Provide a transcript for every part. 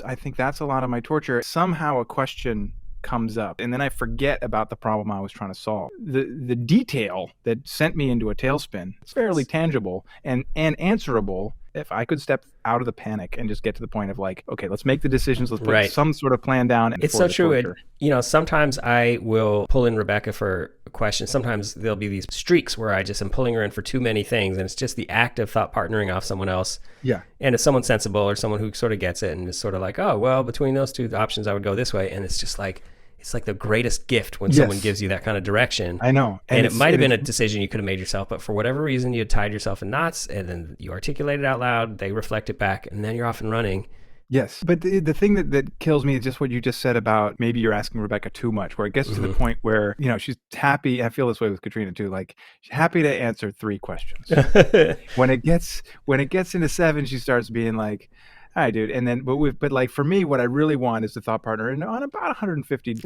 I think that's a lot of my torture. Somehow a question comes up and then I forget about the problem I was trying to solve. The detail that sent me into a tailspin, it's fairly tangible and answerable if I could step out of the panic and just get to the point of like, okay, let's make the decisions, let's put some sort of plan down. And it's so true. Sometimes I will pull in Rebecca for a question. Sometimes there'll be these streaks where I just am pulling her in for too many things, and it's just the act of thought partnering off someone else. Yeah. And it's someone sensible or someone who sort of gets it and is sort of like, oh, well, between those two options, I would go this way. And it's just like, it's like the greatest gift when someone gives you that kind of direction. I know. And it might have been a decision you could have made yourself, but for whatever reason, you had tied yourself in knots, and then you articulate it out loud, they reflect it back, and then you're off and running. Yes. But the thing that kills me is just what you just said about maybe you're asking Rebecca too much, where it gets to the point where, she's happy. I feel this way with Katrina too. Like, she's happy to answer 3 questions. When it gets into 7, she starts being like, all right, dude. And then, but like for me, what I really want is the thought partner. And on about 150,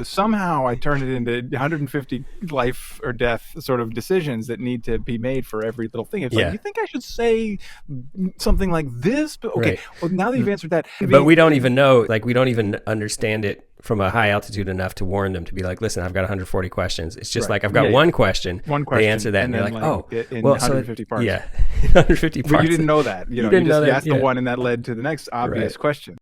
somehow I turn it into 150 life or death sort of decisions that need to be made for every little thing. It's like, you think I should say something like this? But okay, well, now that you've answered that. But we don't even know, like, we don't even understand it from a high altitude enough to warn them to be like, listen, I've got 140 questions. It's just like, I've got one question. They answer that and they're like, oh, in 150 parts. Yeah, 150 parts. But you didn't know that. You didn't know that. You asked the one and that led to the next obvious question.